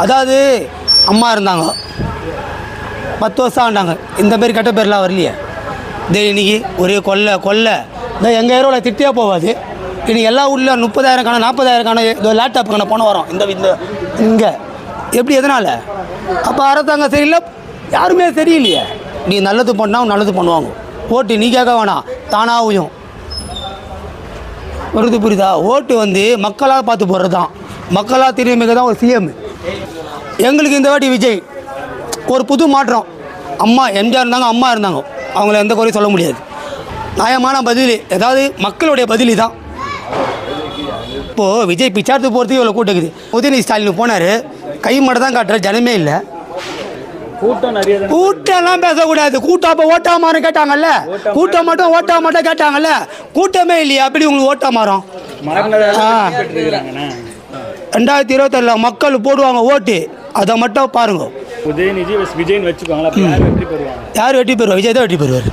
அதாவது அம்மா இருந்தாங்க 10 வருஷம் ஆண்டாங்க, இந்த மாதிரி கெட்ட பேர்லாம் வரலையே. இதே இன்னைக்கு ஒரே கொல்லை இந்த எங்கள் ஏரியாவில் திட்டியே போகாது. இன்னைக்கு எல்லா ஊரில் 30,000 40,000 இந்த லேப்டாப்புக்கான பணம் வரும். இந்த இங்கே எப்படி எதனால்? அப்போ அரசாங்கம் சரியில்லை, யாருமே சரியில்லையே. நீ நல்லது பண்ணால் நல்லது பண்ணுவாங்க. ஓட்டு நீ கேட்க வேணாம், தானாகவும் வருது. புரியுதா? ஓட்டு மக்களாக பார்த்து போடுறது தான், மக்களாக திரும்பிக்க தான் ஒரு சிஎம். எங்களுக்கு இந்த வாட்டி விஜய் ஒரு புது மாற்றம். அம்மா எம்ஜிஆர் இருந்தாங்க, அம்மா இருந்தாங்க, அவங்கள எந்த குறையும் சொல்ல முடியாது. நியாயமான பதில், ஏதாவது மக்களுடைய பதிலி தான். இப்போது விஜய் பிச்சாரத்துக்கு போகிறதுக்கு இவ்வளோ கூட்டக்குது. உதயநிதி ஸ்டாலின் போனார், கை மட்டும் தான் காட்டுற, ஜனமே இல்லை. கூட்டம்லாம் பேசக்கூடாது. கூட்டம் அப்போ ஓட்டா மாறும் கேட்டாங்கல்ல, கூட்டம் மட்டும் ஓட்டா மட்டும் கேட்டாங்கல்ல, கூட்டமே இல்லையா? அப்படி உங்களுக்கு ஓட்டா மாறும்? 2027 மக்கள் போடுவாங்க ஓட்டு, அதை மட்டும் பாருங்க. உதயநிதி விஜய் வச்சுக்கோங்களா, யார் வெற்றி பெறுவாங்க? யார் வெற்றி பெறுவார்? விஜய் தான் வெற்றி பெறுவார்.